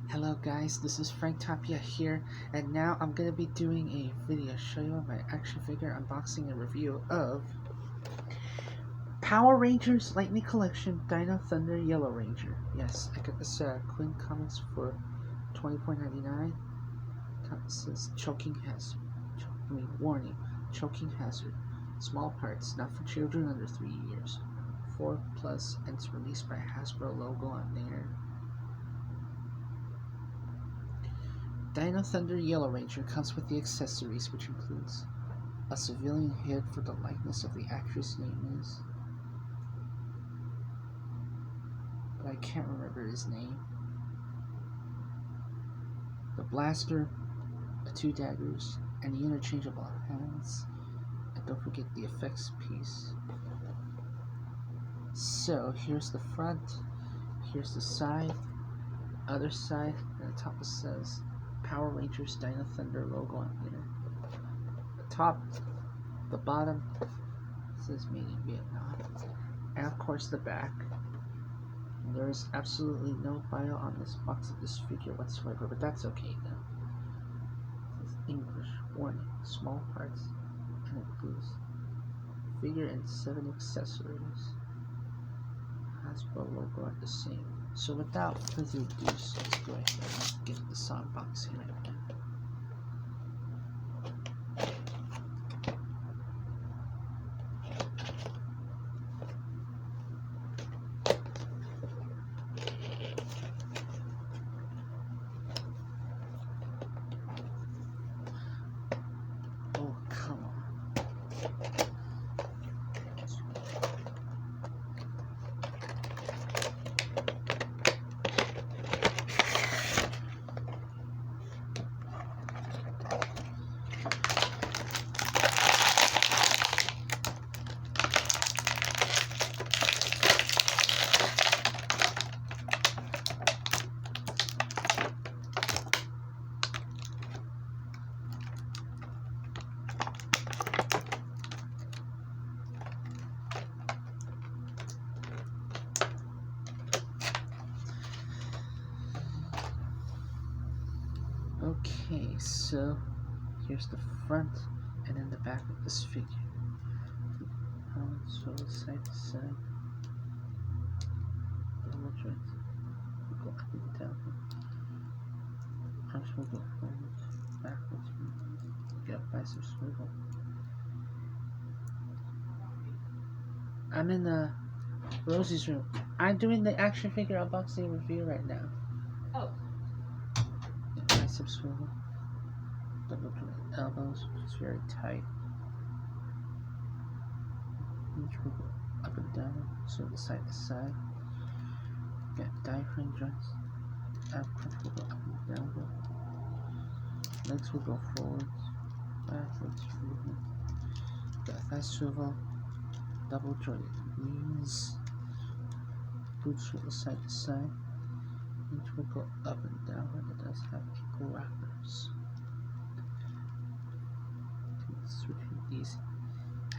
Hello guys, this is Frank Tapia here, and now I'm going to be doing a video showing you my action figure unboxing and review of Power Rangers Lightning Collection Dino Thunder Yellow Ranger. Yes, I got this Quinn Comics for $20.99. It says choking hazard. Warning, choking hazard. Small parts, not for children under 3 years. 4 plus, and it's released by Hasbro logo on there. Dino Thunder Yellow Ranger comes with the accessories, which includes a civilian head for the likeness of the actress' name is, but I can't remember his name. The blaster, the 2 daggers, and the interchangeable hands, and don't forget the effects piece. So here's the front, here's the side, other side, and the top it says Power Rangers Dino Thunder logo on here. The top, the bottom says Made in Vietnam, and of course the back. There is absolutely no bio on this box of this figure whatsoever, but that's okay though. It says English, warning, small parts, and includes figure and 7 accessories. Hasbro logo are the same. So without further ado, let's go ahead and get this unboxing right now. Oh, come on. Okay, so here's the front and then the back of this figure. So side to side. Double joint. Go up and down. Arms will go forwards, backwards. Get bicep swivel. I'm in Rosie's room. I'm doing the action figure unboxing review right now. Oh. Bicep swivel. Double joint elbows, which is very tight. Each will go up and down, so the side to side. Got diaphragm joints. Ab crunch will go up and down. Legs will go forwards, backwards, movement. Got thigh swivel. Double jointed knees. Boots will go side to side. Each will go up and down, and it does have ankle wrappers. Switching these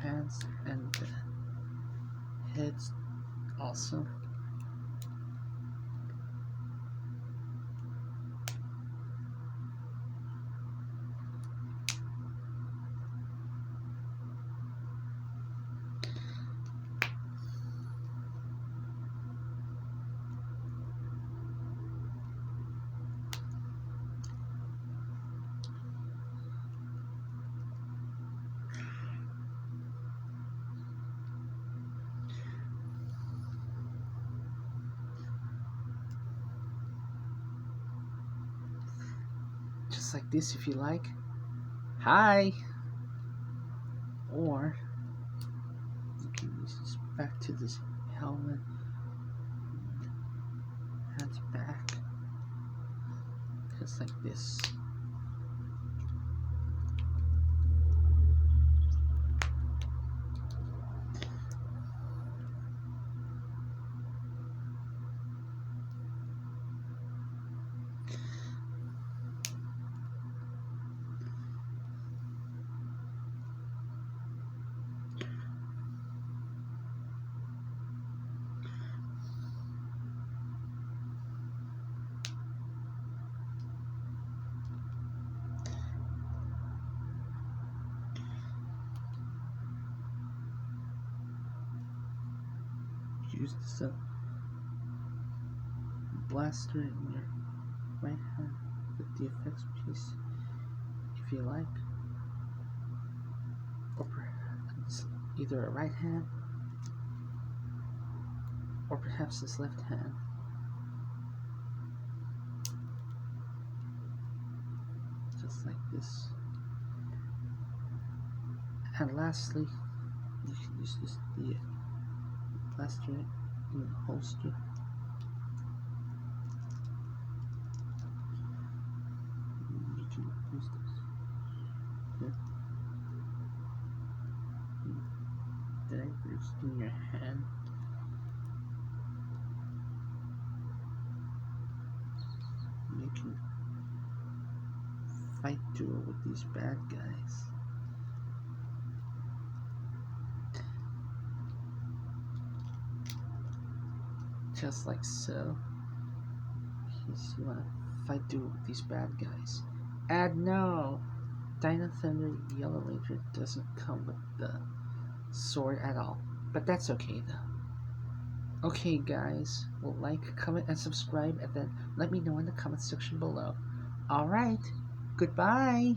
hands and heads also. Just like this if you like. Hi! Or you can use this back to this helmet. Hands back. Just like this. use this blaster in your right hand with the effects piece if you like, or perhaps either a right hand or perhaps this left hand. Just like this. And lastly, you can use the blaster in the holster. You can use this here. Daggers in your hand. You can fight duel with these bad guys. Just like so. In case you want to fight duel with these bad guys. And no! Dino Thunder Yellow Ranger doesn't come with the sword at all. But that's okay though. Okay guys, well, like, comment, and subscribe, and then let me know in the comment section below. Alright, goodbye!